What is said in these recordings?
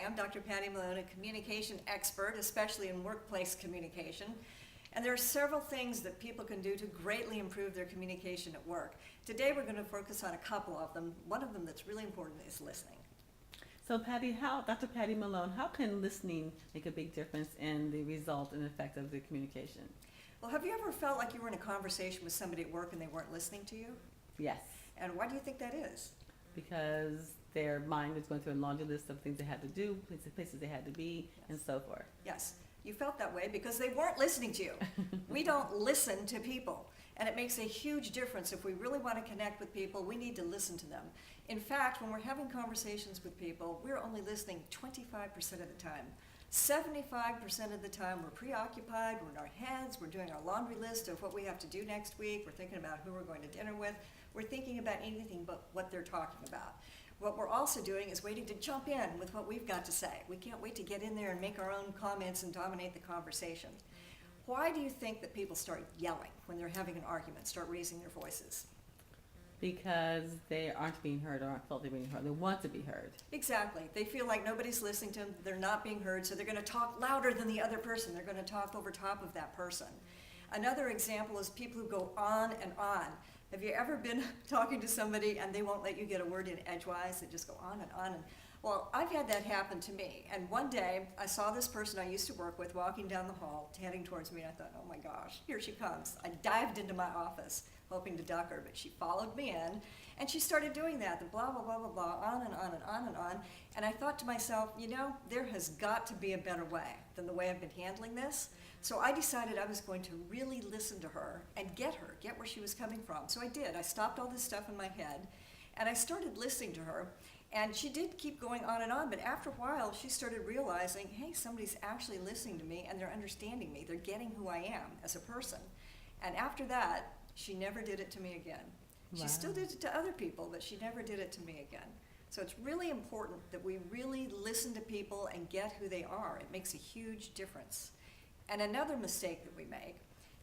I'm Dr. Patty Malone, a communication expert, especially in workplace communication. And there are several things that people can do to greatly improve their communication at work. Today we're going to focus on a couple of them. One of them that's really important is listening. So Patty, Dr. Patty Malone, how can listening make a big difference in the result and effect of the communication? Well, have you ever felt like you were in a conversation with somebody at work and they weren't listening to you? Yes. And why do you think that is? Because their mind is going through a laundry list of things they had to do, places they had to be, and so forth. Yes, you felt that way because they weren't listening to you. We don't listen to people. And it makes a huge difference. If we really want to connect with people, we need to listen to them. In fact, when we're having conversations with people, we're only listening 25% of the time. 75% of the time we're preoccupied, we're in our heads, we're doing our laundry list of what we have to do next week, we're thinking about who we're going to dinner with, we're thinking about anything but what they're talking about. What we're also doing is waiting to jump in with what we've got to say. We can't wait to get in there and make our own comments and dominate the conversation. Why do you think that people start yelling when they're having an argument, start raising their voices? Because they aren't being heard or aren't felt they're being heard. They want to be heard. Exactly. They feel like nobody's listening to them, they're not being heard, so they're going to talk louder than the other person. They're going to talk over top of that person. Another example is people who go on and on. Have you ever been talking to somebody and they won't let you get a word in edgewise? They just go on and on. Well, I've had that happen to me. And one day I saw this person I used to work with walking down the hall, heading towards me. I thought, oh my gosh, here she comes. I dived into my office hoping to duck her, but she followed me in and she started doing that, the blah, blah, blah, blah, blah, on and on and on and on. And I thought to myself, you know, there has got to be a better way than the way I've been handling this. So I decided I was going to really listen to her and get where she was coming from. So I did. I stopped all this stuff in my head and I started listening to her. And she did keep going on and on, but after a while she started realizing, hey, somebody's actually listening to me and they're understanding me. They're getting who I am as a person. And after that, she never did it to me again. Wow. She still did it to other people, but she never did it to me again. So it's really important that we really listen to people and get who they are. It makes a huge difference. And another mistake that we make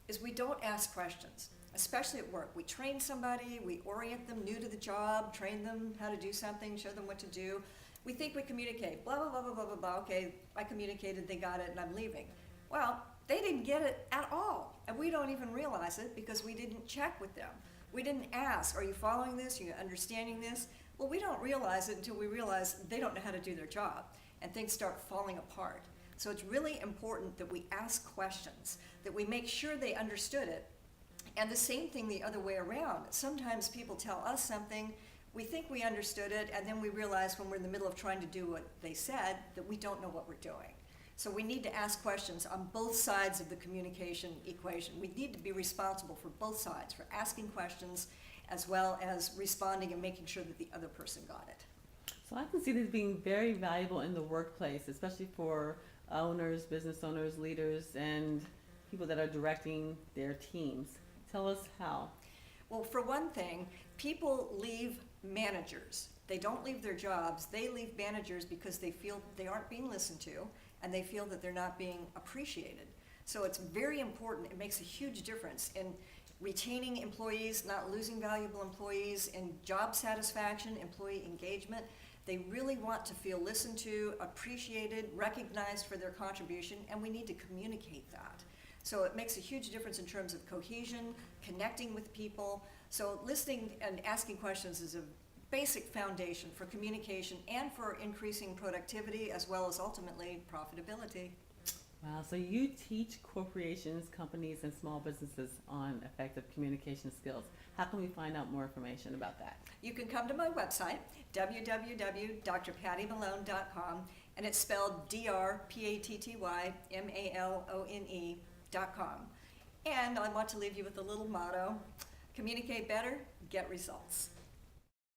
is we don't ask questions, especially at work. We train somebody, we orient them new to the job, train them how to do something, show them what to do. We think we communicate, blah, blah, blah, blah, blah, blah, blah. Okay, I communicated, they got it, and I'm leaving. Well, they didn't get it at all, and we don't even realize it because we didn't check with them. We didn't ask, are you following this? Are you understanding this? Well, we don't realize it until we realize they don't know how to do their job, and things start falling apart. So it's really important that we ask questions, that we make sure they understood it. And the same thing the other way around. Sometimes people tell us something, we think we understood it, and then we realize when we're in the middle of trying to do what they said that we don't know what we're doing. So we need to ask questions on both sides of the communication equation. We need to be responsible for both sides, for asking questions as well as responding and making sure that the other person got it. So I can see this being very valuable in the workplace, especially for owners, business owners, leaders, and people that are directing their teams. Tell us how. Well, for one thing, people leave managers. They don't leave their jobs. They leave managers because they feel they aren't being listened to and they feel that they're not being appreciated. So it's very important. It makes a huge difference in retaining employees, not losing valuable employees, in job satisfaction, employee engagement. They really want to feel listened to, appreciated, recognized for their contribution, and we need to communicate that. So it makes a huge difference in terms of cohesion, connecting with people. So listening and asking questions is a basic foundation for communication and for increasing productivity as well as ultimately profitability. Wow, so you teach corporations, companies, and small businesses on effective communication skills. How can we find out more information about that? You can come to my website, www.drpattymalone.com, and it's spelled DRPATTYMALONE.com. And I want to leave you with a little motto: communicate better, get results.